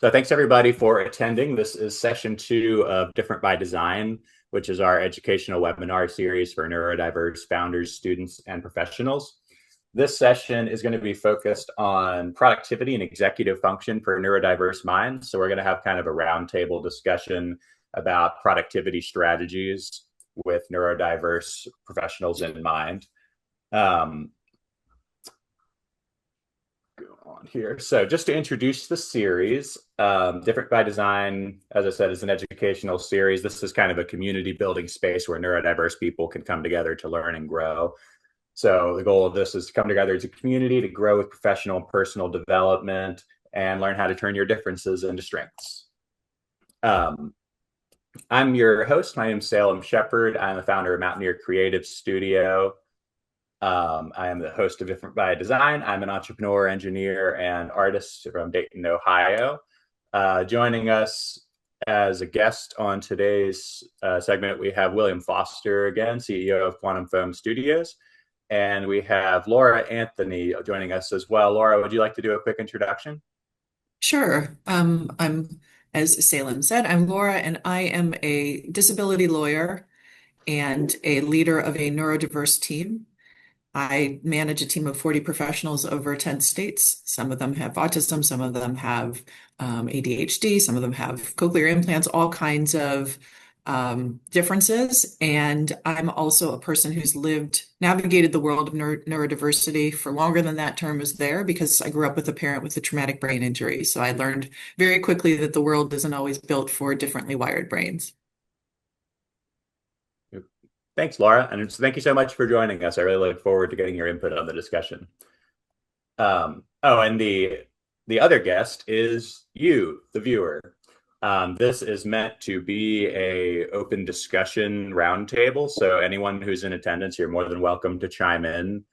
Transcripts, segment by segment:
So thanks everybody for attending. This is session 2 of Different by Design, which is our educational webinar series for neurodiverse founders, students, and professionals. This session is going to be focused on productivity and executive function for neurodiverse minds. So we're going to have kind of a roundtable discussion about productivity strategies with neurodiverse professionals in mind. Go on here. So just to introduce the series, Different by Design, as I said, is an educational series. This is kind of a community building space where neurodiverse people can come together to learn and grow. So the goal of this is to come together as a community to grow with professional and personal development and learn how to turn your differences into strengths. I'm your host. My name is Salem Shepard. I'm the founder of Mountaineer Creative Studio. I am the host of Different by Design. I'm an entrepreneur, engineer, and artist from Dayton, Ohio. Joining us as a guest on today's segment, we have William Foster again, CEO of Quantum Foam Studios. And we have Laura Anthony joining us as well. Laura, would you like to do a quick introduction? Sure. As Salem said, I'm Laura, and I am a disability lawyer and a leader of a neurodiverse team. I manage a team of 40 professionals over 10 states. Some of them have autism, some of them have ADHD, some of them have cochlear implants, all kinds of differences. And I'm also a person who's navigated the world of neurodiversity for longer than that term is there because I grew up with a parent with a traumatic brain injury. So I learned very quickly that the world isn't always built for differently wired brains. Thanks, Laura. And thank you so much for joining us. I really look forward to getting your input on the discussion. And the other guest is you, the viewer. This is meant to be a open discussion roundtable. So anyone who's in attendance, you're more than welcome to chime in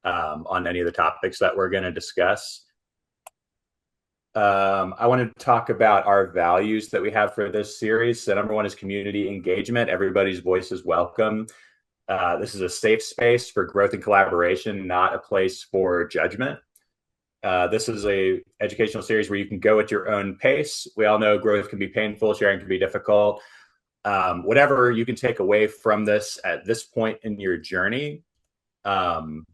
on any of the topics that we're going to discuss. I want to talk about our values that we have for this series. So number one is community engagement. Everybody's voice is welcome. This is a safe space for growth and collaboration, not a place for judgment. This is a educational series where you can go at your own pace. We all know growth can be painful, sharing can be difficult. Whatever you can take away from this at this point in your journey. And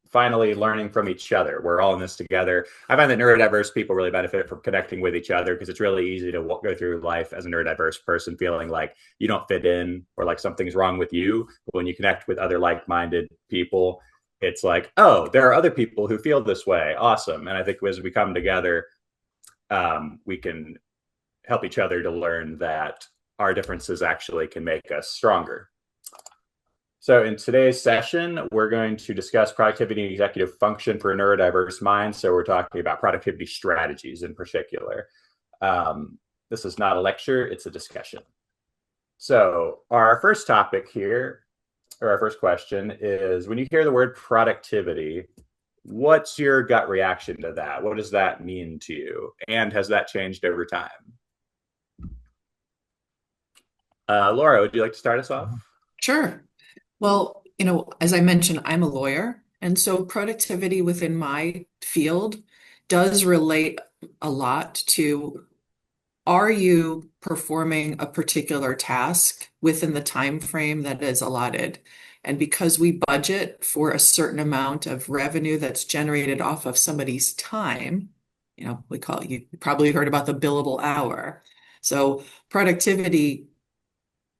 finally, learning from each other. We're all in this together. I find that neurodiverse people really benefit from connecting with each other because it's really easy to go through life as a neurodiverse person feeling like you don't fit in or like something's wrong with you. But when you connect with other like-minded people, it's like, oh, there are other people who feel this way. Awesome. And I think as we come together, we can help each other to learn that our differences actually can make us stronger. So in today's session, we're going to discuss productivity and executive function for neurodiverse minds. So we're talking about productivity strategies in particular. This is not a lecture, it's a discussion. So our first topic here, or our first question is, when you hear the word productivity, what's your gut reaction to that? What does that mean to you? And has that changed over time? Laura, would you like to start us off? Sure. Well, as I mentioned, I'm a lawyer, and so productivity within my field does relate a lot to, are you performing a particular task within the time frame that is allotted? And because we budget for a certain amount of revenue that's generated off of somebody's time, we call it, you probably heard about the billable hour. So productivity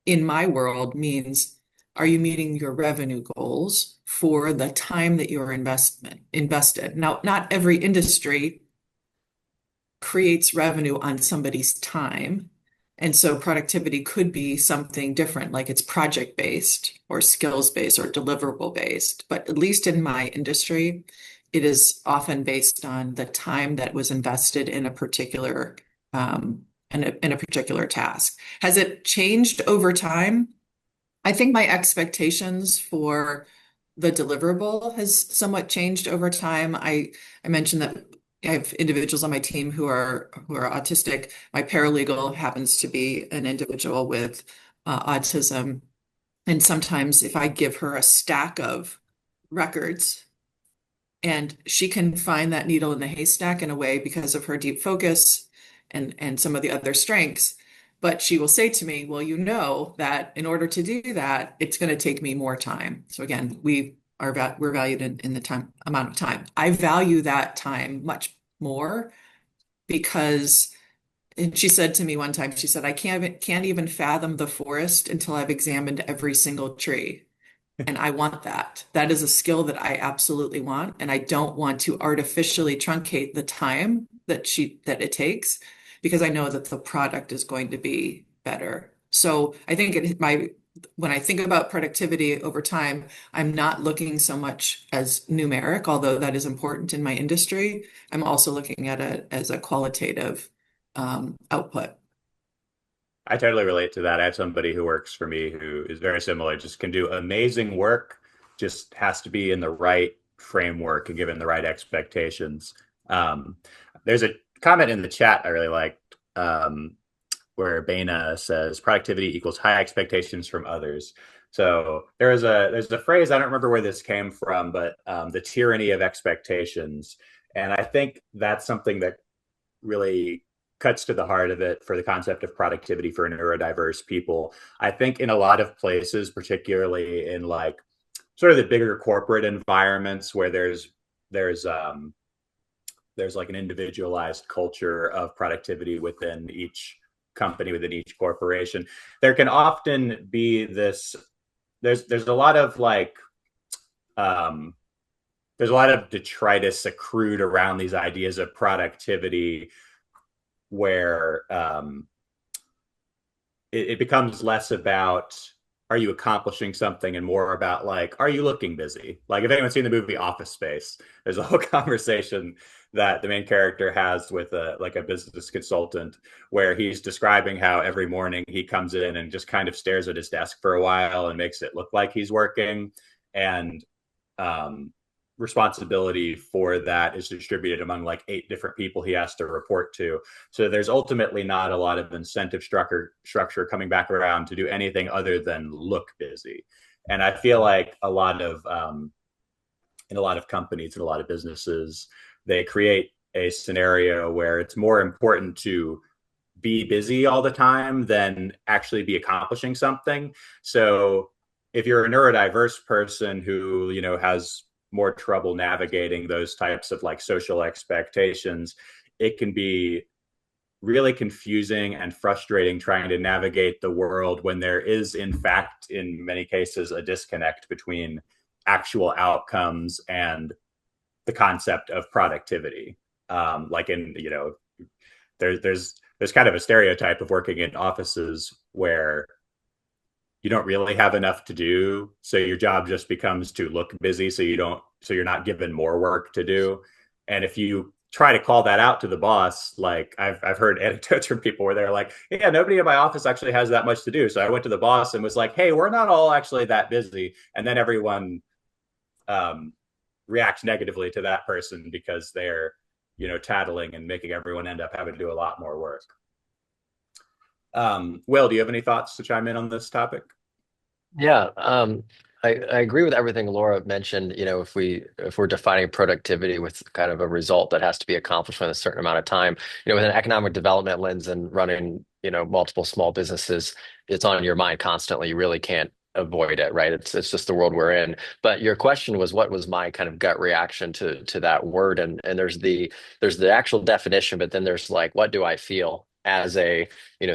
in my world means, are you meeting your revenue goals for the time that you're invested? Now, not every industry creates revenue on somebody's time. And so productivity could be something different, like it's project based or skills based or deliverable based. But at least in my industry, it is often based on the time that was invested in a particular in a particular task. Has it changed over time? I think my expectations for the deliverable has somewhat changed over time. I mentioned that I have individuals on my team who are autistic. My paralegal happens to be an individual with autism, and sometimes if I give her a stack of records And she can find that needle in the haystack in a way because of her deep focus and some of the other strengths. But she will say to me, well, you know that in order to do that, it's going to take me more time. So again, we're valued in the time amount of time. I value that time much more because, and she said to me one time, she said, I can't even fathom the forest until I've examined every single tree. And I want that. That is a skill that I absolutely want. And I don't want to artificially truncate the time that it takes because I know that the product is going to be better. So I think when I think about productivity over time, I'm not looking so much as numeric, although that is important in my industry. I'm also looking at it as a qualitative output. I totally relate to that. I have somebody who works for me who is very similar, just can do amazing work, just has to be in the right framework and given the right expectations. Um, there's a comment in the chat I really liked, where Bana says productivity equals high expectations from others. So there's a phrase, I don't remember where this came from, but the tyranny of expectations. And I think that's something that really cuts to the heart of it for the concept of productivity for neurodiverse people. I think in a lot of places, particularly in like sort of the bigger corporate environments where there's there's like an individualized culture of productivity within each company, within each corporation, there can often be this there's a lot of like um there's a lot of detritus accrued around these ideas of productivity where it becomes less about are you accomplishing something and more about like are you looking busy. Like if anyone's seen the movie Office Space, there's a whole conversation that the main character has with a business consultant where he's describing how every morning he comes in and just kind of stares at his desk for a while and makes it look like he's working, and um, responsibility for that is distributed among like 8 different people he has to report to. So there's ultimately not a lot of incentive structure coming back around to do anything other than look busy. And I feel like in a lot of companies and a lot of businesses, they create a scenario where it's more important to be busy all the time than actually be accomplishing something. So if you're a neurodiverse person who, has more trouble navigating those types of like social expectations, it can be really confusing and frustrating trying to navigate the world when there is, in fact, in many cases, a disconnect between actual outcomes and the concept of productivity. Like in, there's kind of a stereotype of working in offices where you don't really have enough to do, so your job just becomes to look busy, so you're not given more work to do. And if you try to call that out to the boss, like I've heard anecdotes from people where they're like, yeah, nobody in my office actually has that much to do, so I went to the boss and was like, hey, we're not all actually that busy. And then everyone um, reacts negatively to that person because they're tattling and making everyone end up having to do a lot more work. Will, do you have any thoughts to chime in on this topic? Yeah, I agree with everything Laura mentioned. If we're defining productivity with kind of a result that has to be accomplished in a certain amount of time, with an economic development lens and running, multiple small businesses, it's on your mind constantly. You really can't avoid it, right? It's just the world we're in. But your question was, what was my kind of gut reaction to that word? And there's the actual definition, but then there's like, what do I feel as a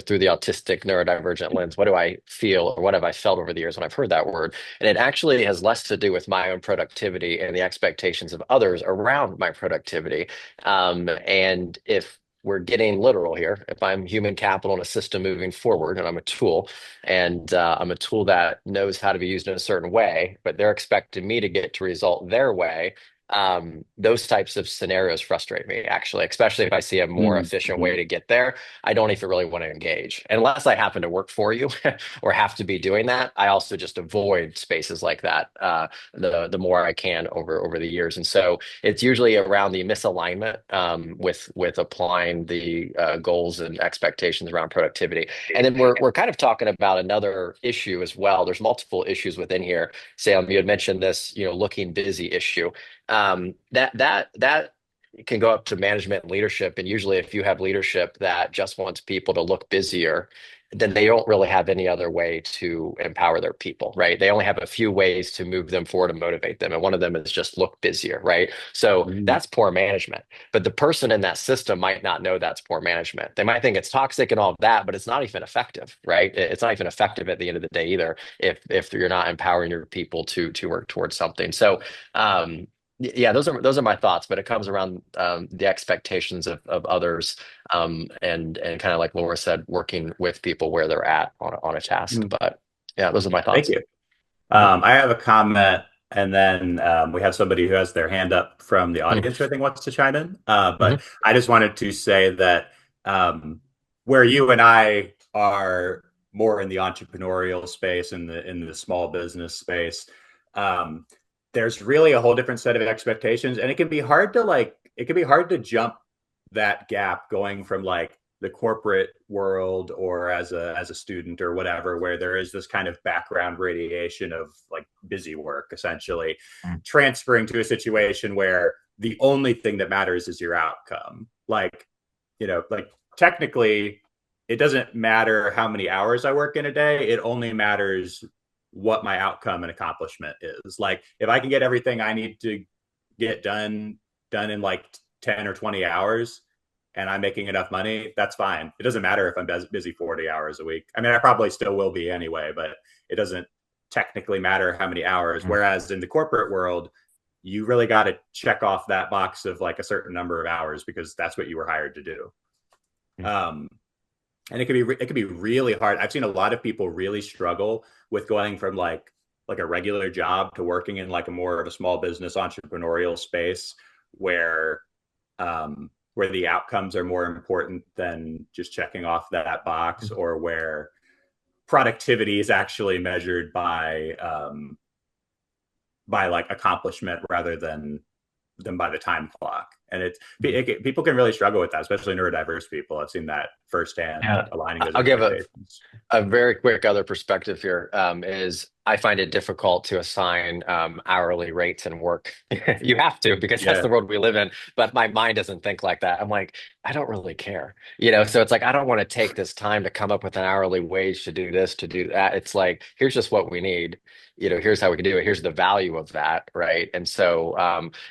through the autistic neurodivergent lens, what do I feel or what have I felt over the years when I've heard that word? And it actually has less to do with my own productivity and the expectations of others around my productivity. And if we're getting literal here, if I'm human capital in a system moving forward and I'm a tool and I'm a tool that knows how to be used in a certain way, but they're expecting me to get to result their way, those types of scenarios frustrate me actually, especially if I see a more efficient Mm-hmm. way to get there. I don't even really want to engage unless I happen to work for you or have to be doing that. I also just avoid spaces like that the more I can over the years. And so it's usually around the misalignment with applying the goals and expectations around productivity. And then we're kind of talking about another issue as well. There's multiple issues within here. Sam, you had mentioned this, looking busy issue. That can go up to management and leadership. And usually, if you have leadership that just wants people to look busier, then they don't really have any other way to empower their people, right? They only have a few ways to move them forward and motivate them. And one of them is just look busier, right? So Mm. that's poor management. But the person in that system might not know that's poor management. They might think it's toxic and all of that, but it's not even effective, right? It's not even effective at the end of the day either if you're not empowering your people to work towards something. So yeah, those are my thoughts, but it comes around the expectations of others, and kind of like Laura said, working with people where they're at on a task. Mm. But yeah, those are my Thank thoughts. you. Mhm. I have a comment, and then we have somebody who has their hand up from the audience who I think wants to chime in. But Mhm. I just wanted to say that um, where you and I are more in the entrepreneurial space, in the small business space, um, there's really a whole different set of expectations, and it can be hard to jump that gap going from like the corporate world or as a student or whatever, where there is this kind of background radiation of like busy work essentially, transferring to a situation where the only thing that matters is your outcome. Like, like technically it doesn't matter how many hours I work in a day, it only matters what my outcome and accomplishment is. Like if I can get everything I need to get done in like 10 or 20 hours and I'm making enough money, that's fine. It doesn't matter if I'm busy 40 hours a week. I mean, I probably still will be anyway, but it doesn't technically matter how many hours. Whereas in the corporate world, you really got to check off that box of like a certain number of hours because that's what you were hired to do. Um, and it could be really hard. I've seen a lot of people really struggle with going from like a regular job to working in like a more of a small business entrepreneurial space where where the outcomes are more important than just checking off that box, or where productivity is actually measured by like accomplishment rather than by the time clock. And people can really struggle with that, especially neurodiverse people. I've seen that firsthand, Yeah. aligning those I'll give expectations. a very quick other perspective here, is I find it difficult to assign hourly rates and work. You have to because that's Yeah. the world we live in. But my mind doesn't think like that. I'm like, I don't really care, So it's like I don't want to take this time to come up with an hourly wage to do this, to do that. It's like here's just what we need. Here's how we can do it. Here's the value of that, right? And so,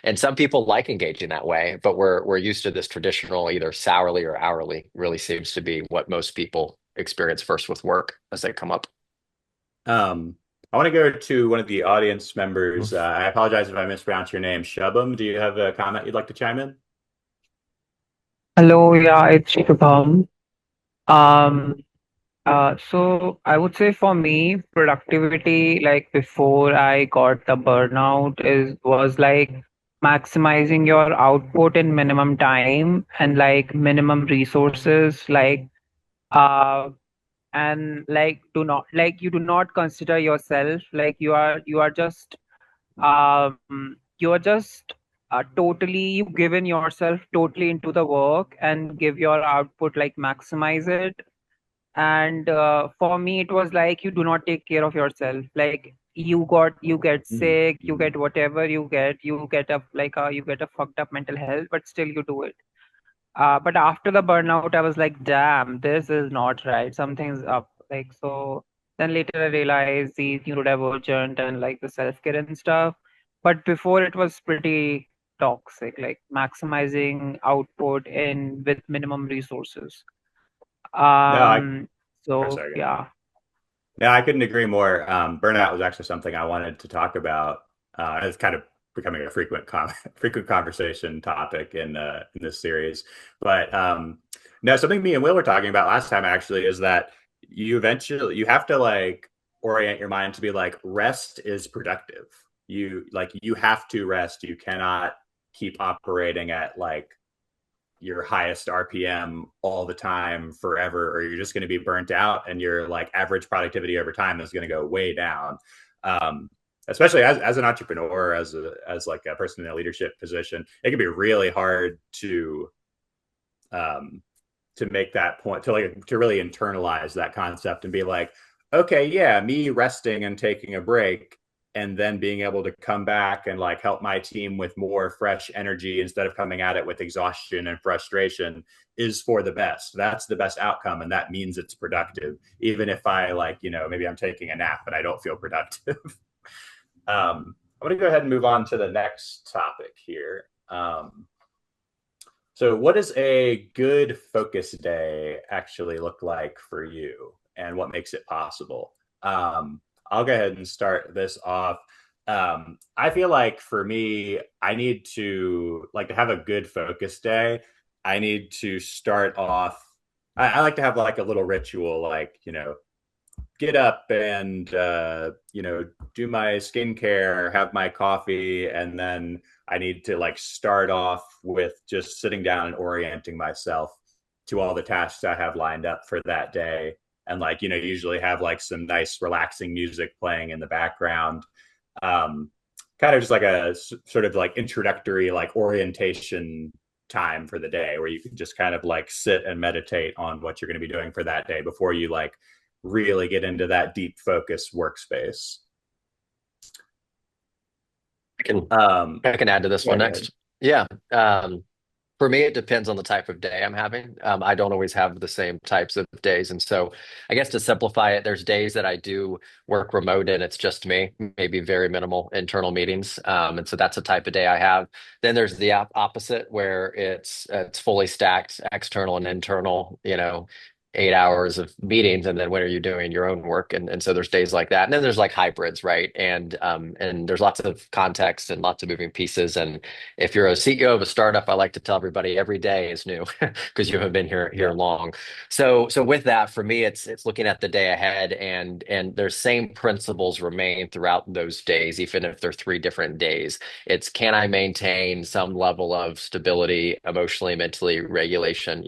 and some people like engaging that way, but we're used to this traditional either hourly or hourly. Really seems to be what most people experience first with work as they come up. Um, I want to go to one of the audience members. I apologize if I mispronounce your name. Shubham, do you have a comment you'd like to chime in? Hello, yeah, it's Shubham. Um, so I would say for me, productivity, like before I got the burnout, is was like maximizing your output in minimum time and like minimum resources, uh and like do not like you do not consider yourself like you are just totally you've given yourself totally into the work and give your output, like maximize it. And for me it was like you do not take care of yourself, like you get sick, you Mm-hmm. get whatever you get you get a fucked up mental health, but still you do it. But after the burnout, I was like, damn, this is not right. Something's up. Like, so then later I realized the neurodivergent and like the self-care and stuff. But before it was pretty toxic, like maximizing output in with minimum resources. No, Um, oh, so sorry. yeah. No, I couldn't agree more. Burnout was actually something I wanted to talk about. It's kind of becoming a frequent conversation topic in this series. But no, something me and Will were talking about last time actually is that you have to like orient your mind to be like rest is productive. You have to rest. You cannot keep operating at like your highest RPM all the time forever, or you're just going to be burnt out and your like average productivity over time is going to go way down. Especially as an entrepreneur, as like a person in a leadership position, it can be really hard um, to make that point, to really internalize that concept and be like, okay, yeah, me resting and taking a break and then being able to come back and like help my team with more fresh energy instead of coming at it with exhaustion and frustration is for the best. That's the best outcome, and that means it's productive, even if I like, maybe I'm taking a nap but I don't feel productive. I'm going to go ahead and move on to the next topic here. So what does a good focus day actually look like for you, and what makes it possible? I'll go ahead and start this off. I feel like for me, I need to like to have a good focus day. I need to start off. I like to have like a little ritual, like, get up and do my skincare, have my coffee, and then I need to like start off with just sitting down and orienting myself to all the tasks I have lined up for that day, and like usually have like some nice relaxing music playing in the background. Kind of just like a sort of like introductory like orientation time for the day, where you can just kind of like sit and meditate on what you're going to be doing for that day before you like really get into that deep focus workspace. I can add to this one next. Yeah. For me, it depends on the type of day I'm having. I don't always have the same types of days. And so I guess to simplify it, there's days that I do work remote and it's just me, maybe very minimal internal meetings. And so that's the type of day I have. Then there's the opposite where it's fully stacked, external and internal, 8 hours of meetings, and then when are you doing your own work? And so there's days like that. And then there's like hybrids, right? And there's lots of context and lots of moving pieces. And if you're a CEO of a startup, I like to tell everybody every day is new because you haven't been here long. So with that, for me, it's looking at the day ahead, and their same principles remain throughout those days, even if they're 3 different days. It's, can I maintain some level of stability, emotionally, mentally, regulation,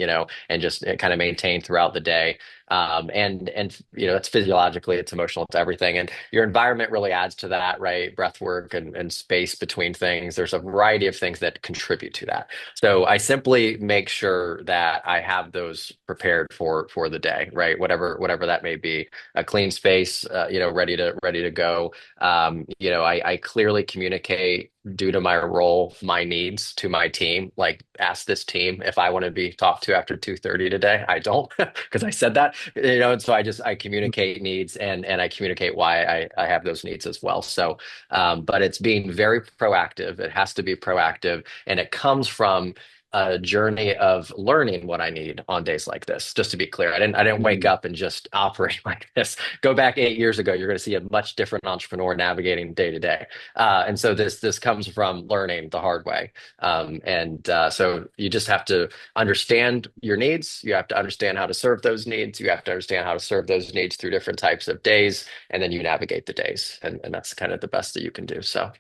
and just kind of maintain throughout the day. And it's physiologically, it's emotional, it's everything. And your environment really adds to that, right? Breath work and space between things. There's a variety of things that contribute to that. So I simply make sure that I have those prepared for the day, right? Whatever that may be. A clean space, ready to go. I clearly communicate, due to my role, my needs to my team. Like, ask this team if I want to be talked to after 2:30 today. I don't, because I said that, and so I communicate needs, and I communicate why I have those needs as well. So, but it's being very proactive. It has to be proactive, and it comes from a journey of learning what I need on days like this. Just to be clear, I didn't wake up and just operate like this. Go back 8 years ago, you're going to see a much different entrepreneur navigating day to day. And so this comes from learning the hard way. So you just have to understand your needs. You have to understand how to serve those needs. You have to understand how to serve those needs through different types of days, and then you navigate the days, and that's kind of the best that you can do. So,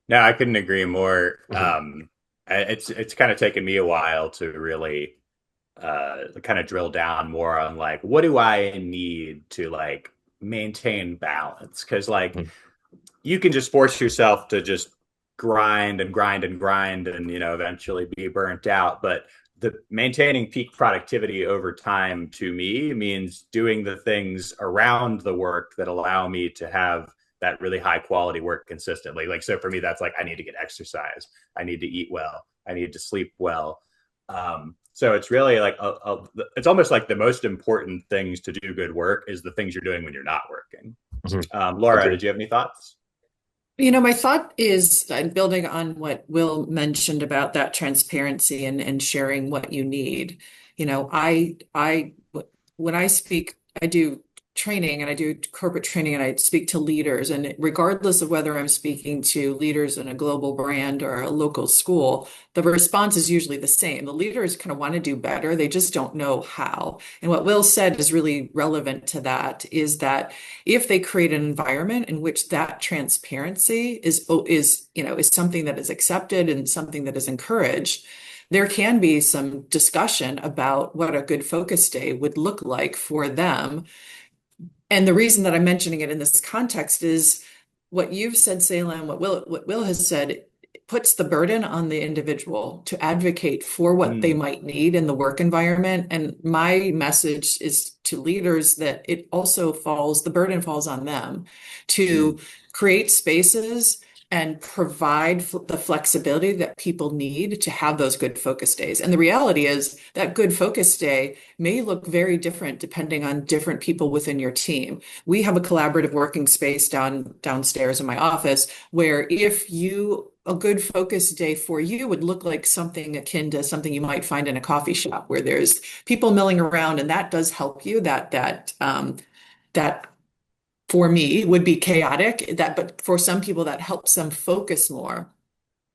No, I couldn't agree more. mhm. It's kind of taken me a while to really kind of drill down more on like, what do I need to like maintain balance? Because like Mhm. you can just force yourself to just grind and grind and grind and eventually be burnt out. But the maintaining peak productivity over time, to me, means doing the things around the work that allow me to have that really high quality work consistently. Like, so for me, that's like, I need to get exercise, I need to eat well, I need to sleep well. So it's really like it's almost like the most important things to do good work is the things you're doing when you're not working. Mhm. Laura, did Agreed. you have any thoughts? My thought is, building on what Will mentioned about that transparency and sharing what you need. When I speak, I do training and I do corporate training and I speak to leaders. And regardless of whether I'm speaking to leaders in a global brand or a local school, the response is usually the same. The leaders kind of want to do better. They just don't know how. And what Will said is really relevant to that, is that if they create an environment in which that transparency is something that is accepted and something that is encouraged, there can be some discussion about what a good focus day would look like for them. And the reason that I'm mentioning it in this context is what you've said, Salem, what Will has said. puts the burden on the individual to advocate for what they Mm, might need in the work environment. And my message is to leaders that the burden falls on them mm, to create spaces and provide the flexibility that people need to have those good focus days. And the reality is that good focus day may look very different depending on different people within your team. We have a collaborative working space downstairs in my office where a good focus day for you would look like something akin to something you might find in a coffee shop where there's people milling around, and that does help you. That for me would be chaotic. But for some people, that helps them focus more.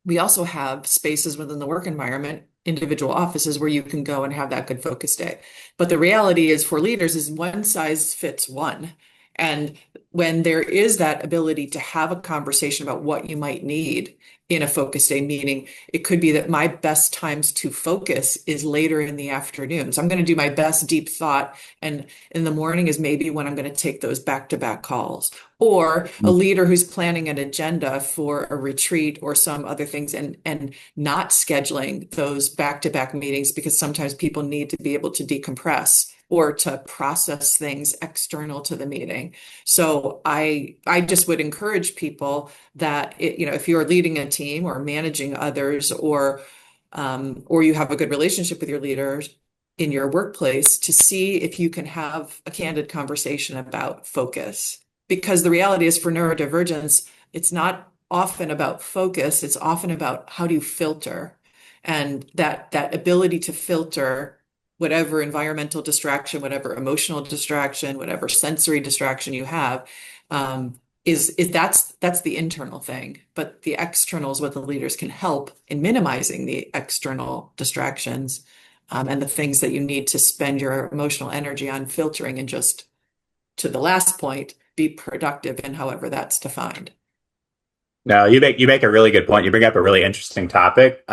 We also have spaces within the work environment, individual offices where you can go and have that good focus day. But the reality is for leaders is one size fits one. And when there is that ability to have a conversation about what you might need in a focus day meeting, it could be that my best times to focus is later in the afternoon. So I'm going to do my best deep thought, and in the morning is maybe when I'm going to take those back-to-back calls. Or a mm. leader who's planning an agenda for a retreat or some other things, and not scheduling those back-to-back meetings because sometimes people need to be able to decompress or to process things external to the meeting. So I just would encourage people that if you're leading a team or managing others, or you have a good relationship with your leaders in your workplace, to see if you can have a candid conversation about focus. Because the reality is for neurodivergence, it's not often about focus, it's often about how do you filter. And that ability to filter whatever environmental distraction, whatever emotional distraction, whatever sensory distraction you have, is that's the internal thing. But the external is what the leaders can help in minimizing the external distractions, and the things that you need to spend your emotional energy on filtering, and just to the last point, be productive in however that's defined. No, you make a really good point. You bring up a really interesting topic.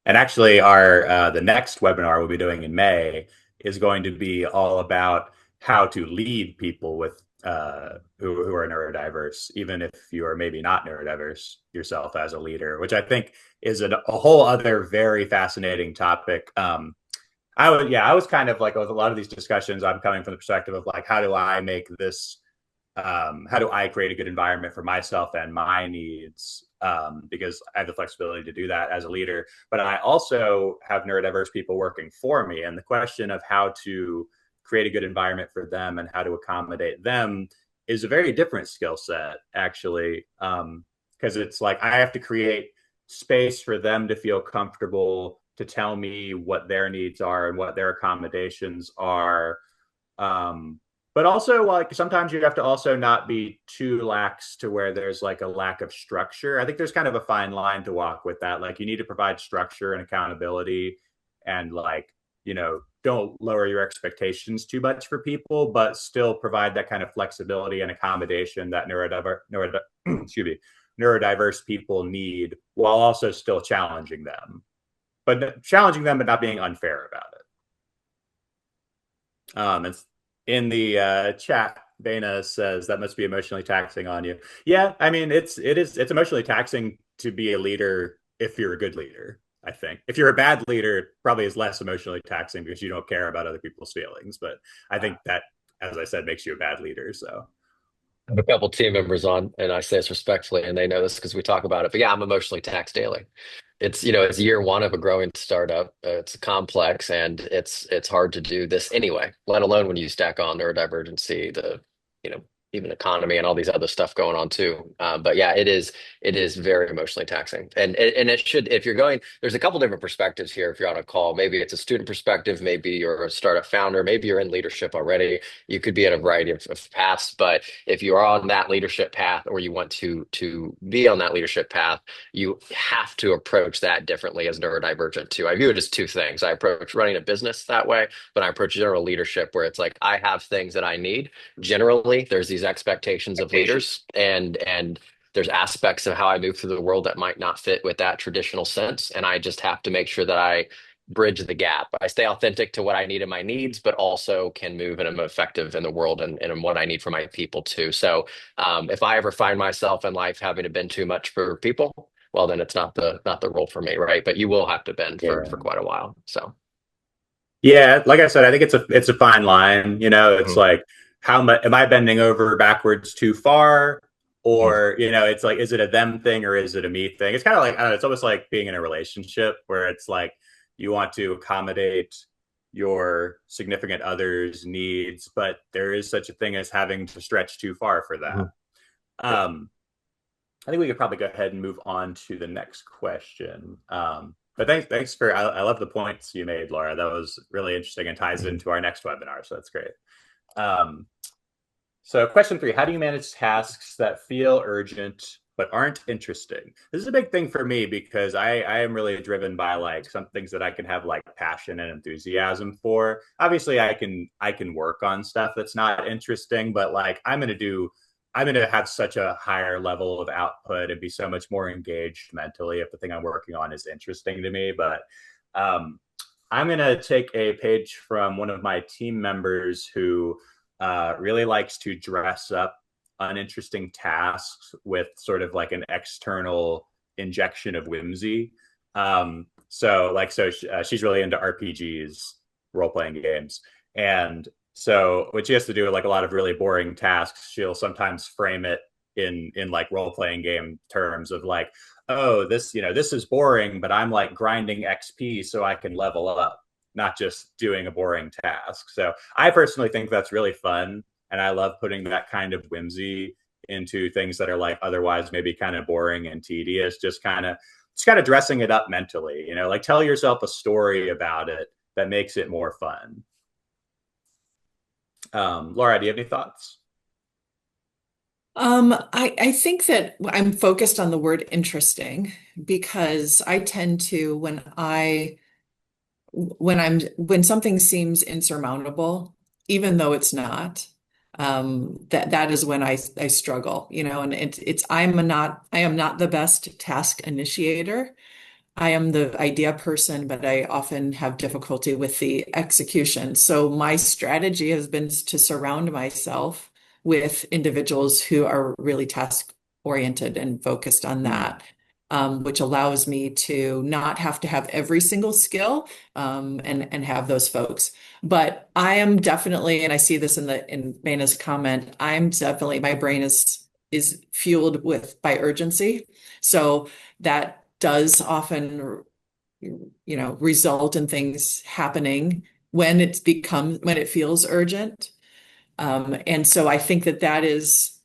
And actually, our the next webinar we'll be doing in May is going to be all about how to lead people with who are neurodiverse, even if you are maybe not neurodiverse yourself as a leader, which I think is a whole other very fascinating topic. I was kind of like with a lot of these discussions, I'm coming from the perspective of like, how do I create a good environment for myself and my needs? Because I have the flexibility to do that as a leader, but I also have neurodiverse people working for me. And the question of how to create a good environment for them and how to accommodate them is a very different skill set, actually. Because it's like I have to create space for them to feel comfortable to tell me what their needs are and what their accommodations are. Um, but also, like, sometimes you have to also not be too lax to where there's like a lack of structure. I think there's kind of a fine line to walk with that. Like, you need to provide structure and accountability, and like, don't lower your expectations too much for people, but still provide that kind of flexibility and accommodation that excuse me, neurodiverse people need, while also still challenging them, but not being unfair about it. It's in the chat. Dana says that must be emotionally taxing on you. Yeah, I mean, it's emotionally taxing to be a leader if you're a good leader. I think if you're a bad leader, it probably is less emotionally taxing because you don't care about other people's feelings. But I think that, as I said, makes you a bad leader. So I have a couple team members on, and I say this respectfully, and they know this because we talk about it. But yeah, I'm emotionally taxed daily. It's year one of a growing startup. It's complex, and it's hard to do this anyway, let alone when you stack on neurodivergency, you know even economy and all these other stuff going on too. But yeah, it is very emotionally taxing, and it should, if you're going. There's a couple different perspectives here. If you're on a call, maybe it's a student perspective, maybe you're a startup founder, maybe you're in leadership already. You could be in a variety of paths, but if you are on that leadership path, or you want to be on that leadership path, you have to approach that differently as neurodivergent too. I view it as two things. I approach running a business that way, but I approach general leadership where it's like I have things that I need. Generally, there's these expectations of leaders, and there's aspects of how I move through the world that might not fit with that traditional sense. And I just have to make sure that I bridge the gap. I stay authentic to what I need and my needs, but also can move and I'm effective in the world, and in what I need for my people too. So if I ever find myself in life having to bend too much for people, well, then it's not the role for me, right? But you will have to bend for Yeah. quite a while. So Yeah, like I said, I think it's a fine line. It's mhm, like how much am I bending over backwards too far? mhm, Or, it's like, is it a them thing or is it a me thing? It's kind of like, I don't know, it's almost like being in a relationship where it's like you want to accommodate your significant other's needs, but there is such a thing as having to stretch too far for that. mhm. Yep. Um, I think we could probably go ahead and move on to the next question. But thanks for, I love the points you made, Laura. That was really interesting and ties Mhm. into our next webinar. So that's great. Um, so question 3, how do you manage tasks that feel urgent but aren't interesting? This is a big thing for me because I am really driven by like some things that I can have like passion and enthusiasm for. Obviously I can work on stuff that's not interesting, but like I'm gonna have such a higher level of output and be so much more engaged mentally if the thing I'm working on is interesting to me. But um, I'm going to take a page from one of my team members who really likes to dress up uninteresting tasks with sort of like an external injection of whimsy. She's really into RPGs, role playing games. And so what she has to do, like a lot of really boring tasks, she'll sometimes frame it in like role playing game terms of like, oh, this is boring, but I'm like grinding XP so I can level up, not just doing a boring task. So I personally think that's really fun. And I love putting that kind of whimsy into things that are like otherwise maybe kind of boring and tedious, just kind of dressing it up mentally, like tell yourself a story about it that makes it more fun. Laura, do you have any thoughts? I think that I'm focused on the word interesting because I tend to when something seems insurmountable, even though it's not, that is when I struggle, and I am not the best task initiator. I am the idea person, but I often have difficulty with the execution. So my strategy has been to surround myself with individuals who are really task oriented and focused on Mm, that, which allows me to not have to have every single skill, and have those folks. But I am definitely, and I see this in Mayna's comment, my brain is fueled by urgency. So that does often, result in things happening when it feels urgent. And so I think that is,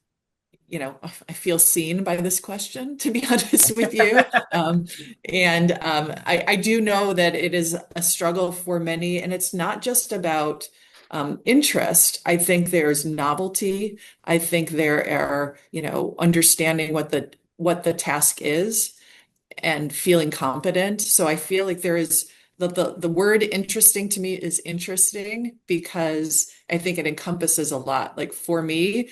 I feel seen by this question, to be honest with you. And I do know that it is a struggle for many, and it's not just about interest. I think there's novelty. I think there are, understanding what the task is and feeling competent. So I feel like there is the word interesting to me is interesting because I think it encompasses a lot. Like for me,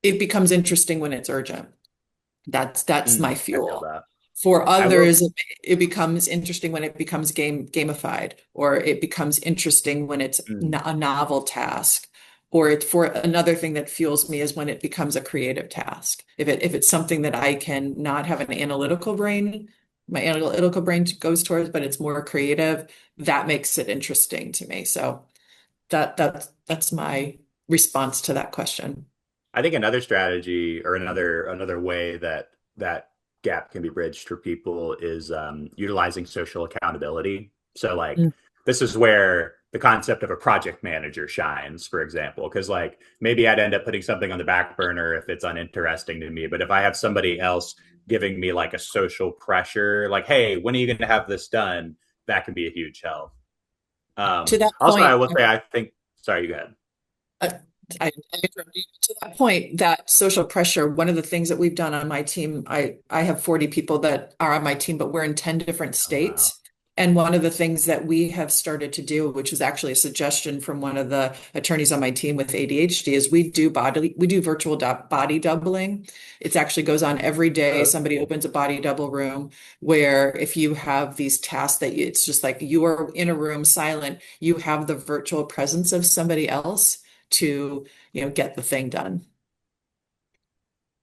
it becomes interesting when it's urgent. That's my I feel fuel. that. For I will. others, it becomes interesting when it becomes gamified, or it becomes interesting when it's Mm, a novel task. Or for another thing that fuels me is when it becomes a creative task. If it's something that I can not have an analytical brain, my analytical brain goes towards, but it's more creative, that makes it interesting to me. So that's my response to that question. I think another strategy or another way that gap can be bridged for people is utilizing social accountability. So like this is where the concept of a project manager shines, for example, because like maybe I'd end up putting something on the back burner if it's uninteresting to me, but if I have somebody else giving me like a social pressure, like, hey, when are you going to have this done? That can be a huge help. To that Also, I point, will say, I think, sorry, you go ahead. uh, I interrupted you. To that point, that social pressure, one of the things that we've done on my team, I have 40 people that are on my team, but we're in 10 different Oh, wow. states. And one of the things that we have started to do, which was actually a suggestion from one of the attorneys on my team with ADHD, is we do virtual body doubling. It actually goes on every day. Oh, Somebody cool. opens a body double room where if you have these tasks it's just like you are in a room silent, you have the virtual presence of somebody else to, get the thing done.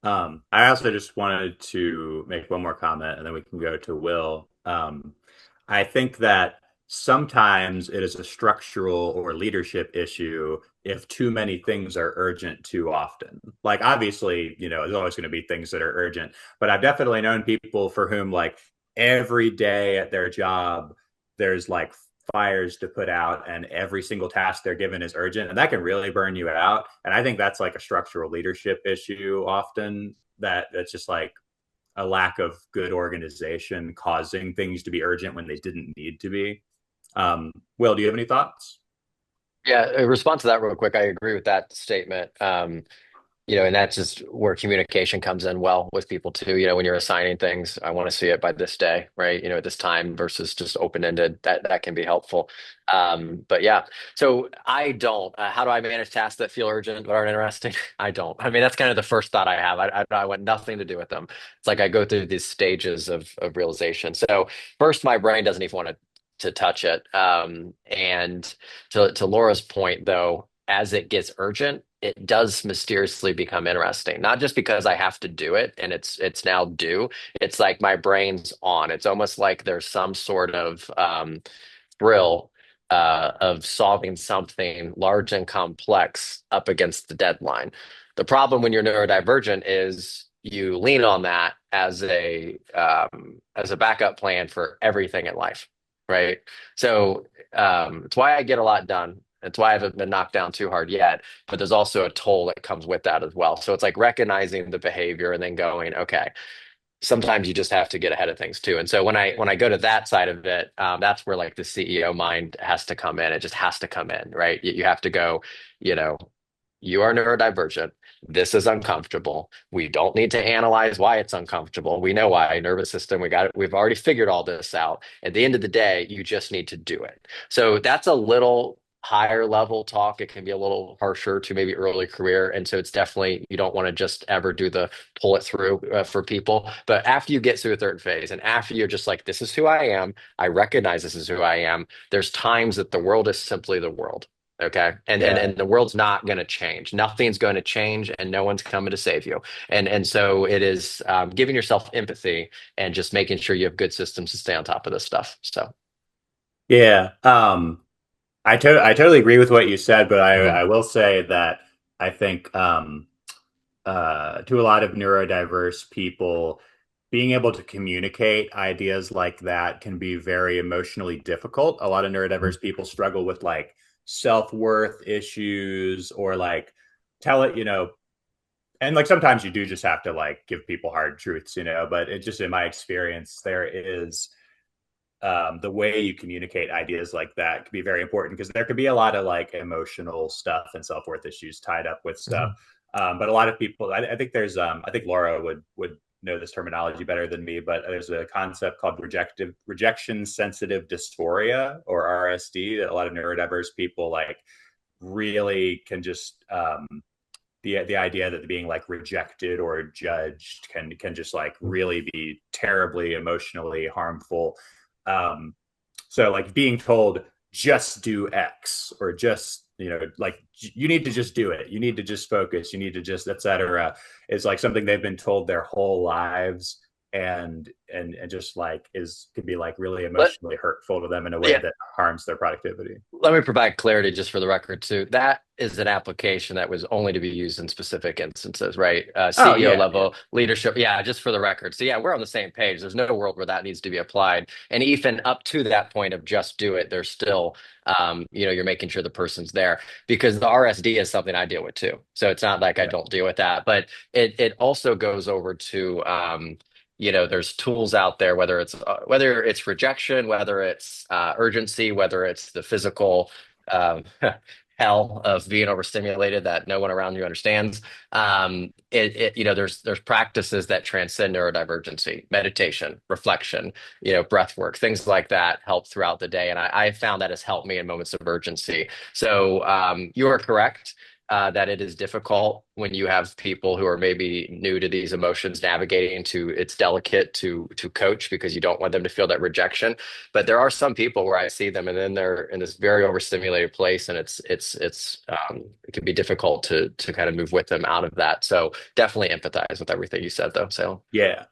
I also just wanted to make one more comment and then we can go to Will. I think that sometimes it is a structural or leadership issue if too many things are urgent too often. Like, obviously, there's always going to be things that are urgent, but I've definitely known people for whom, like, every day at their job, there's like fires to put out and every single task they're given is urgent and that can really burn you out. And I think that's like a structural leadership issue often, that's just like a lack of good organization causing things to be urgent when they didn't need to be. Will, do you have any thoughts? Yeah, in response to that real quick, I agree with that statement. And that's just where communication comes in well with people too. When you're assigning things, I want to see it by this day, right? At this time versus just open-ended. That can be helpful. But yeah, so I don't. How do I manage tasks that feel urgent but aren't interesting? I don't. I mean, that's kind of the first thought I have. I want nothing to do with them. It's like I go through these stages of realization. So first, my brain doesn't even want to touch it. And to Laura's point, though, as it gets urgent, it does mysteriously become interesting. Not just because I have to do it and it's now due. It's like my brain's on. It's almost like there's some sort of thrill of solving something large and complex up against the deadline. The problem when you're neurodivergent is you lean on that as a backup plan for everything in life, right? So it's why I get a lot done. It's why I haven't been knocked down too hard yet, but there's also a toll that comes with that as well. So it's like recognizing the behavior and then going, okay, sometimes you just have to get ahead of things too. And so when I go to that side of it, that's where like the CEO mind has to come in. It just has to come in, right? You have to go, you know, you are neurodivergent. This is uncomfortable. We don't need to analyze why it's uncomfortable. We know why. Nervous system, we got it. We've already figured all this out. At the end of the day, you just need to do it. So that's a little higher level talk. It can be a little harsher to maybe early career. And so it's definitely, you don't want to just ever do the pull it through for people. But after you get through a third phase and after you're just like, this is who I am, I recognize this is who I am, there's times that the world is simply the world. Okay. And and Yeah. and the world's not going to change. Nothing's going to change and no one's coming to save you. And so it is giving yourself empathy and just making sure you have good systems to stay on top of this stuff. So Yeah. I totally agree with what you said, but mhm. I will say that I think to a lot of neurodiverse people, being able to communicate ideas like that can be very emotionally difficult. A lot of neurodiverse people struggle with like self-worth issues or like tell it, and like sometimes you do just have to like give people hard truths, but it just in my experience, there is the way you communicate ideas like that could be very important because there could be a lot of like emotional stuff and self-worth issues tied up with stuff. Mhm. But a lot of people, I think there's, I think Laura would know this terminology better than me, but there's a concept called rejection sensitive dysphoria or RSD that a lot of neurodiverse people like really can just the idea that being like rejected or judged can just like really be terribly emotionally harmful. um so like being told just do X or just like you need to just do it, you need to just focus, you need to just etc. Is like something they've been told their whole lives, and just like is could be like really Let emotionally hurtful to them in a way yeah, that harms their productivity. let me provide clarity just for the record too. That is an application that was only to be used in specific instances, right? Oh CEO yeah, yeah. level leadership. Yeah, just for the record. So yeah, we're on the same page. There's no world where that needs to be applied. And even up to that point of just do it, there's still, you're making sure the person's there because the RSD is something I deal with too. So it's not like I Yeah. don't deal with that, but it also goes over to, there's tools out there, whether it's rejection, whether it's urgency, whether it's the physical um, hell of being overstimulated that no one around you understands. There's practices that transcend neurodivergency, meditation, reflection, breath work, things like that help throughout the day, and I found that has helped me in moments of urgency. So you are correct. that it is difficult when you have people who are maybe new to these emotions navigating to it's delicate to coach because you don't want them to feel that rejection. But there are some people where I see them and then they're in this very overstimulated place and it can be difficult to kind of move with them out of that. So definitely empathize with everything you said though. So Yeah.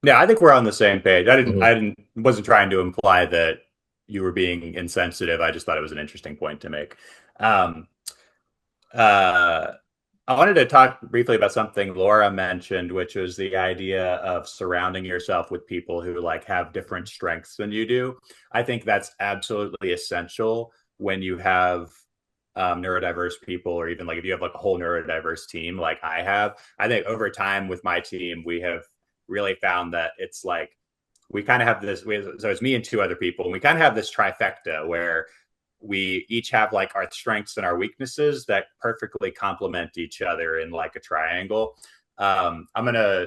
Yeah, I think we're on the same page. mhm. Wasn't trying to imply that you were being insensitive. I just thought it was an interesting point to make. Um, uh, I wanted to talk briefly about something Laura mentioned, which was the idea of surrounding yourself with people who like have different strengths than you do. I think that's absolutely essential when you have neurodiverse people, or even like if you have like a whole neurodiverse team, like I have. I think over time with my team, we have really found that it's like we kind of have this. So it's me and two other people, and we kind of have this trifecta where we each have like our strengths and our weaknesses that perfectly complement each other in like a triangle. I'm gonna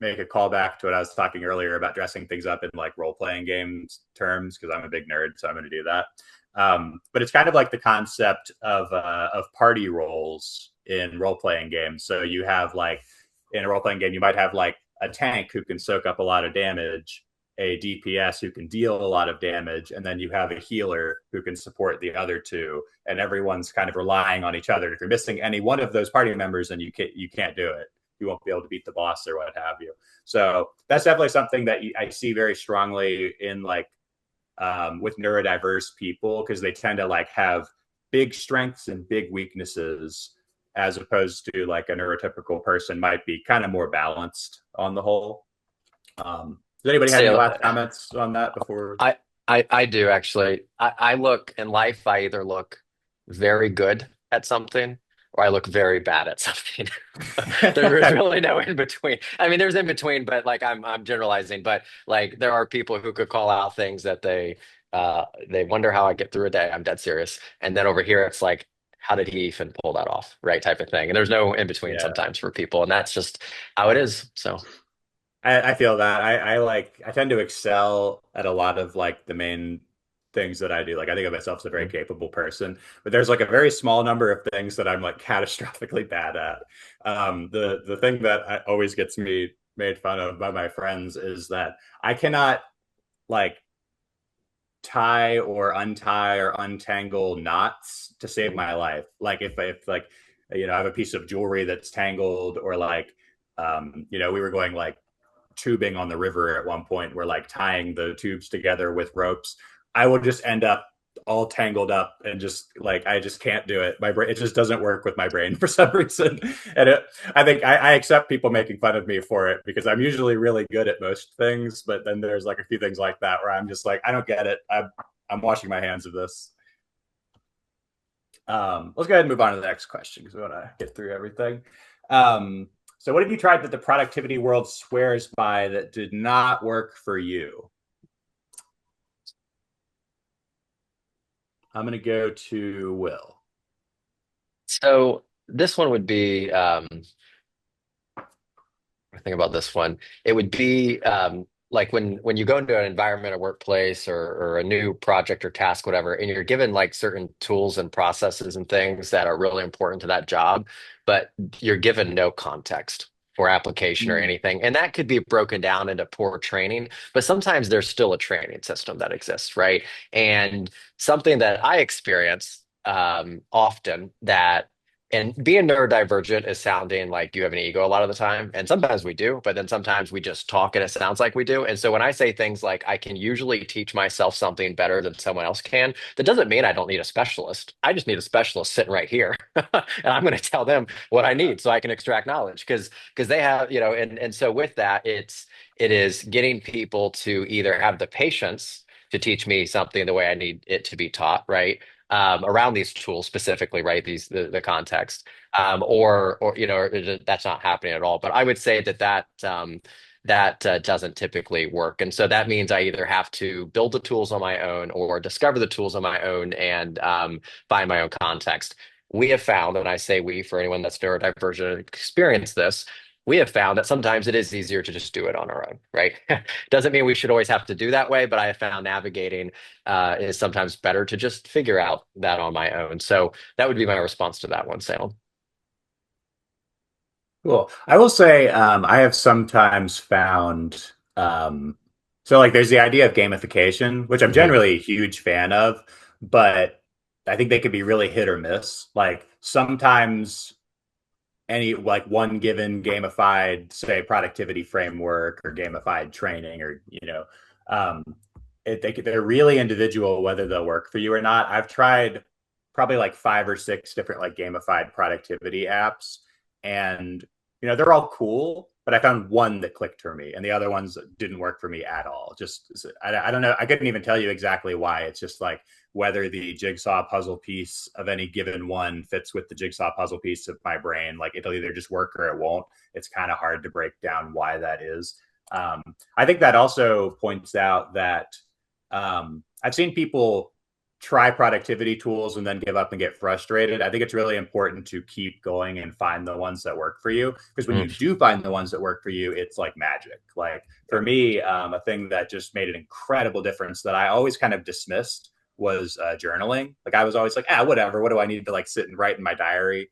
make a call back to what I was talking earlier about dressing things up in like role playing games terms because I'm a big nerd, so I'm gonna do that. But it's kind of like the concept of party roles in role playing games. So you have like in a role playing game, you might have like a tank who can soak up a lot of damage, a DPS who can deal a lot of damage, and then you have a healer who can support the other two, and everyone's kind of relying on each other. If you're missing any one of those party members, then you can't do it. You won't be able to beat the boss or what have you. So that's definitely something that I see very strongly in like with neurodiverse people because they tend to like have big strengths and big weaknesses as opposed to like a neurotypical person might be kind of more balanced on the whole. Does anybody have any So last comments on that before? I I do actually. I look in life, I either look very good at something or I look very bad at something. There's really no in between. I mean, there's in between, but like I'm generalizing, but like there are people who could call out things that they wonder how I get through a day. I'm dead serious. And then over here it's like how did he even pull that off? Right type of thing. And there's no in between Yeah. sometimes for people, and that's just how it is. So I feel that I tend to excel at a lot of like the main things that I do. Like I think of myself as a very mm. capable person, but there's like a very small number of things that I'm like catastrophically bad at. The thing that always gets me made fun of by my friends is that I cannot like tie or untie or untangle knots to save my life. Like if like I have a piece of jewelry that's tangled or like we were going like tubing on the river at one point. We're like tying the tubes together with ropes. I will just end up all tangled up and just like I just can't do it. My brain it just doesn't work with my brain for some reason. And I think I accept people making fun of me for it because I'm usually really good at most things, but then there's like a few things like that where I'm just like I don't get it. I'm washing my hands of this. Let's go ahead and move on to the next question because we want to get through everything. So, what have you tried that the productivity world swears by that did not work for you? I'm going to go to Will. So this one would be think about this one. It would be like when you go into an environment, a workplace, or a new project or task, whatever, and you're given like certain tools and processes and things that are really important to that job, but you're given no context or application or Mm. anything. And that could be broken down into poor training, but sometimes there's still a training system that exists, right? And something that I experience often that and being neurodivergent is sounding like you have an ego a lot of the time. And sometimes we do, but then sometimes we just talk and it sounds like we do. And so when I say things like, I can usually teach myself something better than someone else can, that doesn't mean I don't need a specialist. I just need a specialist sitting right here. And I'm going to tell them what I need so I can extract knowledge because they have, and so with that, it is getting people to either have the patience to teach me something the way I need it to be taught, right? Around these tools specifically, right? The context, or that's not happening at all. But I would say that doesn't typically work, and so that means I either have to build the tools on my own or discover the tools on my own and find my own context. We have found, and I say we for anyone that's neurodivergent experience this. We have found that sometimes it is easier to just do it on our own, right? Doesn't mean we should always have to do that way, but I have found navigating it is sometimes better to just figure out that on my own. So that would be my response to that one, Salem. Cool. I will say, I have sometimes found, so like there's the idea of gamification, which I'm Hmm. generally a huge fan of, but I think they could be really hit or miss. Like sometimes any like one given gamified, say, productivity framework or gamified training, or um, they're really individual whether they'll work for you or not. I've tried probably like 5 or 6 different like gamified productivity apps, and they're all cool, but I found one that clicked for me, and the other ones didn't work for me at all. Just I don't know. I couldn't even tell you exactly why. It's just like whether the jigsaw puzzle piece of any given one fits with the jigsaw puzzle piece of my brain. Like it'll either just work or it won't. It's kind of hard to break down why that is. I think that also points out that I've seen people try productivity tools and then give up and get frustrated. I think it's really important to keep going and find the ones that work for you. Because when you Mm. do find the ones that work for you, it's like magic. Like for me, a thing that just made an incredible difference that I always kind of dismissed was journaling. Like I was always like, whatever. What do I need to like sit and write in my diary?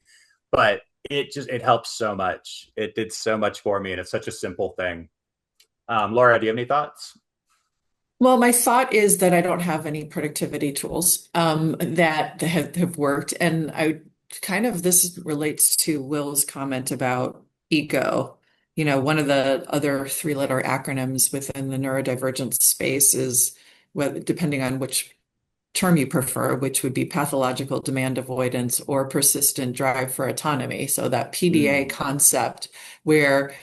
But it helps so much. It did so much for me, and it's such a simple thing. Laura, do you have any thoughts? Well, my thought is that I don't have any productivity tools that have worked. And I kind of, this relates to Will's comment about ego. One of the other three-letter acronyms within the neurodivergent space is, whether, depending on which term you prefer, which would be pathological demand avoidance or persistent drive for autonomy. So that PDA Mm. concept where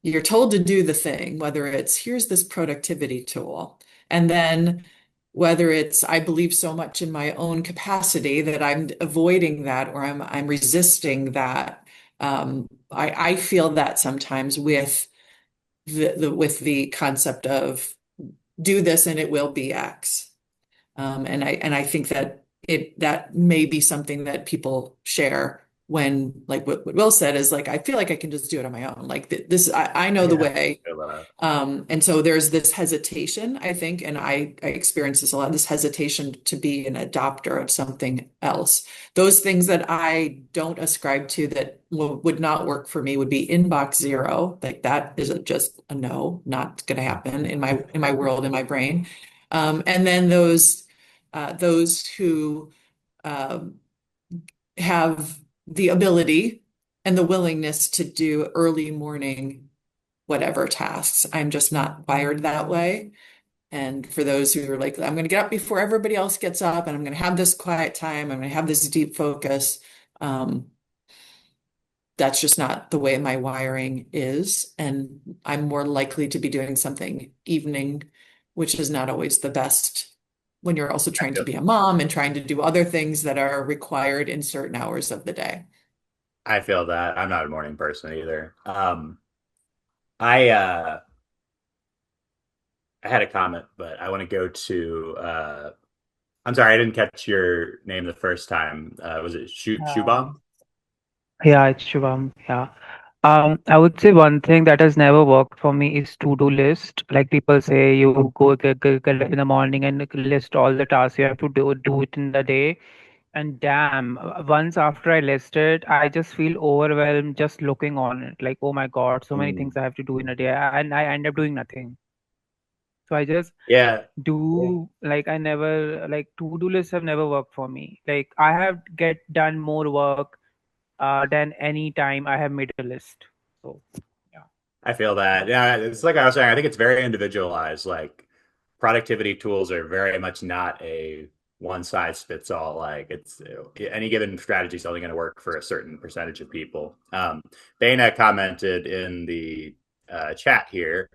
you're told to do the thing, whether it's here's this productivity tool, and then whether it's I believe so much in my own capacity that I'm avoiding that or I'm resisting that. I feel that sometimes with the concept of do this and it will be X. And I think that that may be something that people share when, like what Will said, is like I feel like I can just do it on my own. Like this, I know the Yeah. way. And so there's this hesitation, I think, and I experience this a lot, this hesitation to be an adopter of something else. Those things that I don't ascribe to that would not work for me would be inbox zero. Like that is just a no, not going to happen in my world, in my brain. And then those who um, have the ability and the willingness to do early morning whatever tasks. I'm just not wired that way. And for those who are like, I'm going to get up before everybody else gets up and I'm going to have this quiet time, I'm going to have this deep focus. Um, that's just not the way my wiring is. And I'm more likely to be doing something evening, which is not always the best when you're also I trying to feel be a mom and trying to do other things that are required in certain hours of the day. I feel that. I'm not a morning person either. I uh I had a comment, but I want to go to I'm sorry, I didn't catch your name the first time. Was it Shubham? Um, yeah, it's Shubham. Yeah. I would say one thing that has never worked for me is to-do list. Like people say, you get up in the morning and list all the tasks you have to do it in the day. And damn, once after I list it, I just feel overwhelmed just looking on it. Like, oh my God, so many Mm. things I have to do in a day, and I end up doing nothing. So I just Yeah, do like I never like to-do lists have never worked for me. Like I have get done more work than any time I have made a list. So yeah. I feel that. Yeah, it's like I was saying, I think it's very individualized. Like productivity tools are very much not a one size fits all. Like it's any given strategy is only going to work for a certain percentage of people. Dana commented in the chat here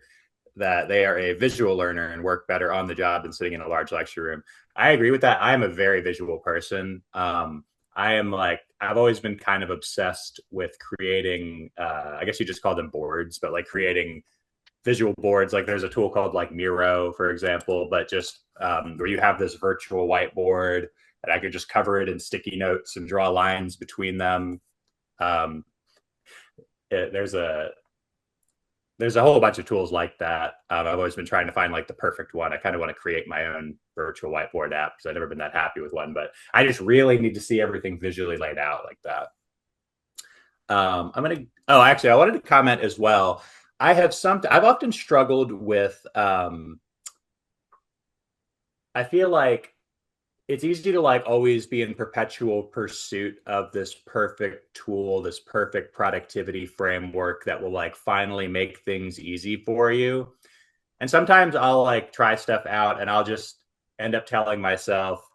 that they are a visual learner and work better on the job than sitting in a large lecture room. I agree with that. I am a very visual person. I am like I've always been kind of obsessed with creating. I guess you just call them boards, but like creating visual boards. Like there's a tool called like Miro, for example, but just where you have this virtual whiteboard and I could just cover it in sticky notes and draw lines between them. Um, there's a whole bunch of tools like that. I've always been trying to find like the perfect one. I kind of want to create my own virtual whiteboard app because I've never been that happy with one, but I just really need to see everything visually laid out like that. Actually, I wanted to comment as well. I've often struggled with, I feel like it's easy to like always be in perpetual pursuit of this perfect tool, this perfect productivity framework that will like finally make things easy for you. And sometimes I'll like try stuff out and I'll just end up telling myself,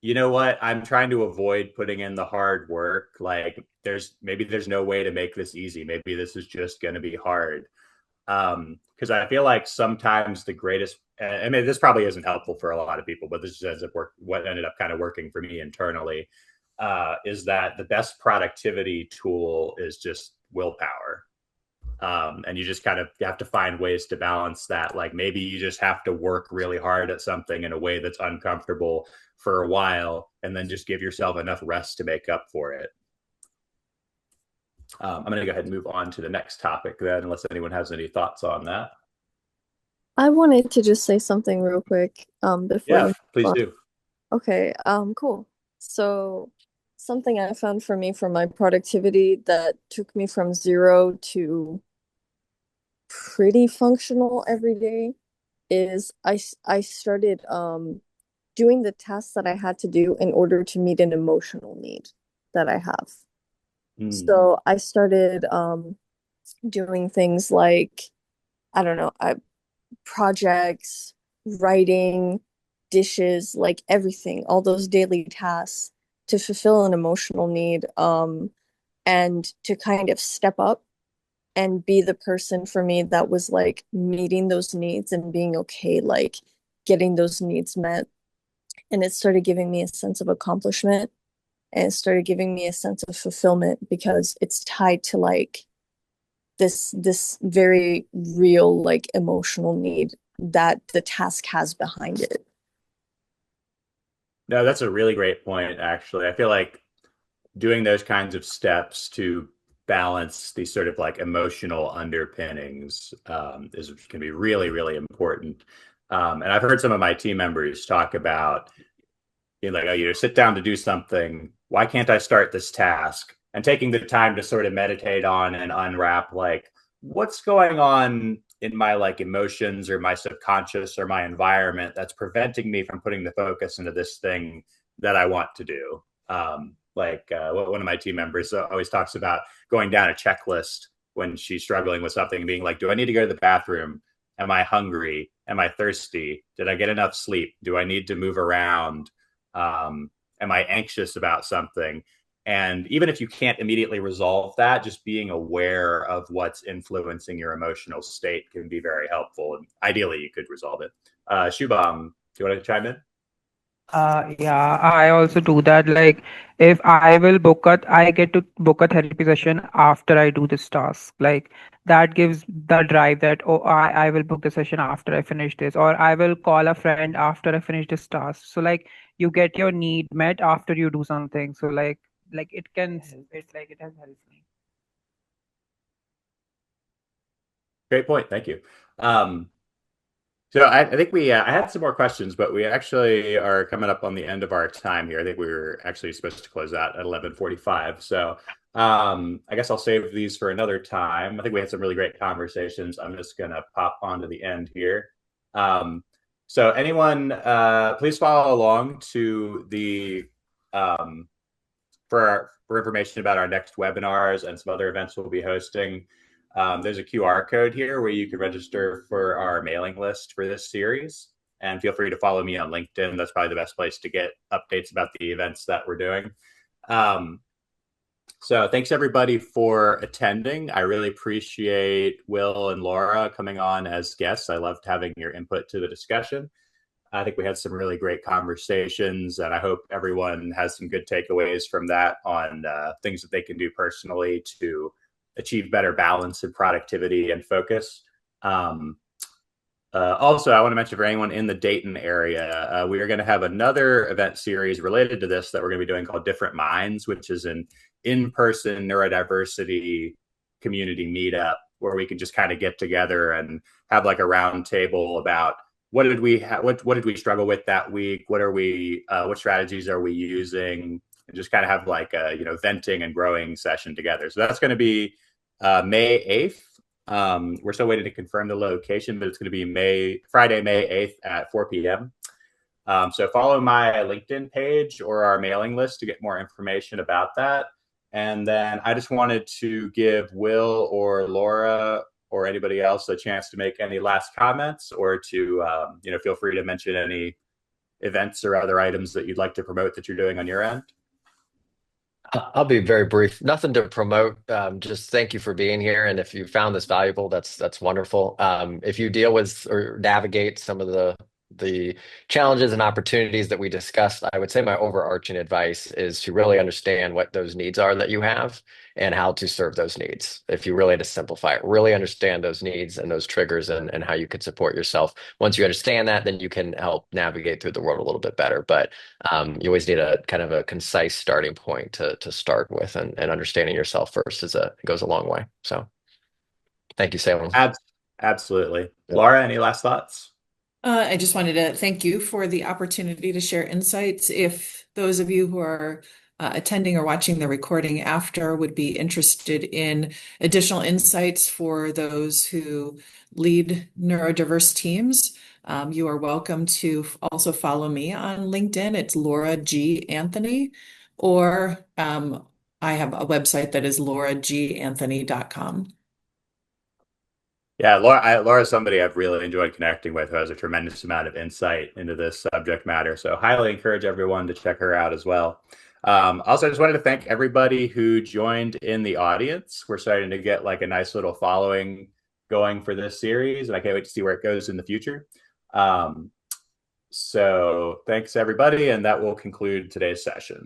you know what? I'm trying to avoid putting in the hard work. Like there's no way to make this easy. Maybe this is just going to be hard. Because I feel like sometimes the greatest, I mean, this probably isn't helpful for a lot of people, but this ends up what ended up kind of working for me internally, is that the best productivity tool is just willpower. And you just kind of have to find ways to balance that. Like maybe you just have to work really hard at something in a way that's uncomfortable for a while, and then just give yourself enough rest to make up for it. I'm going to go ahead and move on to the next topic then, unless anyone has any thoughts on that. I wanted to just say something real quick before Yeah, you please move on. do. Okay, cool. So something I found for me for my productivity that took me from 0 to pretty functional every day is I started doing the tasks that I had to do in order to meet an emotional need that I have. So I started doing things like, I don't know, projects, writing, dishes, like everything, all those daily tasks to fulfill an emotional need, and to kind of step up and be the person for me that was like meeting those needs and being okay, like getting those needs met. And it started giving me a sense of accomplishment, and it started giving me a sense of fulfillment because it's tied to like this very real like emotional need that the task has behind it. No, that's a really great point, actually. I feel like doing those kinds of steps to balance these sort of like emotional underpinnings is can be really, really important. And I've heard some of my team members talk about, you know, like, oh, you sit down to do something. Why can't I start this task? And taking the time to sort of meditate on and unwrap, like, what's going on in my like emotions or my subconscious or my environment that's preventing me from putting the focus into this thing that I want to do. One of my team members always talks about going down a checklist when she's struggling with something, being like, do I need to go to the bathroom? Am I hungry? Am I thirsty? Did I get enough sleep? Do I need to move around? Am I anxious about something? And even if you can't immediately resolve that, just being aware of what's influencing your emotional state can be very helpful. And ideally, you could resolve it. Shubham, do you want to chime in? Yeah, I also do that. Like, if I will I get to book a therapy session after I do this task. Like, that gives the drive that, oh, I will book the session after I finish this, or I will call a friend after I finish this task. So, like, you get your need met after you do something. So, like it can help. It has helped me. Great point. Thank you. So I think I had some more questions, but we actually are coming up on the end of our time here. I think we were actually supposed to close out at 11:45. So I guess I'll save these for another time. I think we had some really great conversations. I'm just going to pop onto the end here. So anyone, please follow along to the for information about our next webinars and some other events we'll be hosting. There's a QR code here where you can register for our mailing list for this series. And feel free to follow me on LinkedIn. That's probably the best place to get updates about the events that we're doing. So thanks everybody for attending. I really appreciate Will and Laura coming on as guests. I loved having your input to the discussion. I think we had some really great conversations, and I hope everyone has some good takeaways from that on things that they can do personally to achieve better balance and productivity and focus. Also, I want to mention for anyone in the Dayton area, we are going to have another event series related to this that we're going to be doing called Different Minds, which is an in-person neurodiversity community meetup where we can just kind of get together and have like a round table about what did we struggle with that week? What strategies are we using? and just kind of have like a, venting and growing session together. So that's going to be May 8th. We're still waiting to confirm the location, but it's going to be Friday, May 8th at 4 p.m. So follow my LinkedIn page or our mailing list to get more information about that. And then I just wanted to give Will or Laura or anybody else a chance to make any last comments, or to, feel free to mention any events or other items that you'd like to promote that you're doing on your end. I'll be very brief. Nothing to promote. Just thank you for being here. And if you found this valuable, that's wonderful. If you deal with or navigate some of the challenges and opportunities that we discussed, I would say my overarching advice is to really understand what those needs are that you have and how to serve those needs. If you really had to simplify it, really understand those needs and those triggers, and how you could support yourself. Once you understand that, then you can help navigate through the world a little bit better. But you always need a kind of a concise starting point to start with, and understanding yourself first goes a long way. So thank you, Salem. Absolutely. Yep. Laura, any last thoughts? I just wanted to thank you for the opportunity to share insights. If those of you who are attending or watching the recording after would be interested in additional insights for those who lead neurodiverse teams, you are welcome to also follow me on LinkedIn. It's Laura G. Anthony, or I have a website that is lauraganthony.com. Yeah, Laura's somebody I've really enjoyed connecting with, who has a tremendous amount of insight into this subject matter. So highly encourage everyone to check her out as well. Also, I just wanted to thank everybody who joined in the audience. We're starting to get like a nice little following going for this series, and I can't wait to see where it goes in the future. So thanks, everybody, and that will conclude today's session.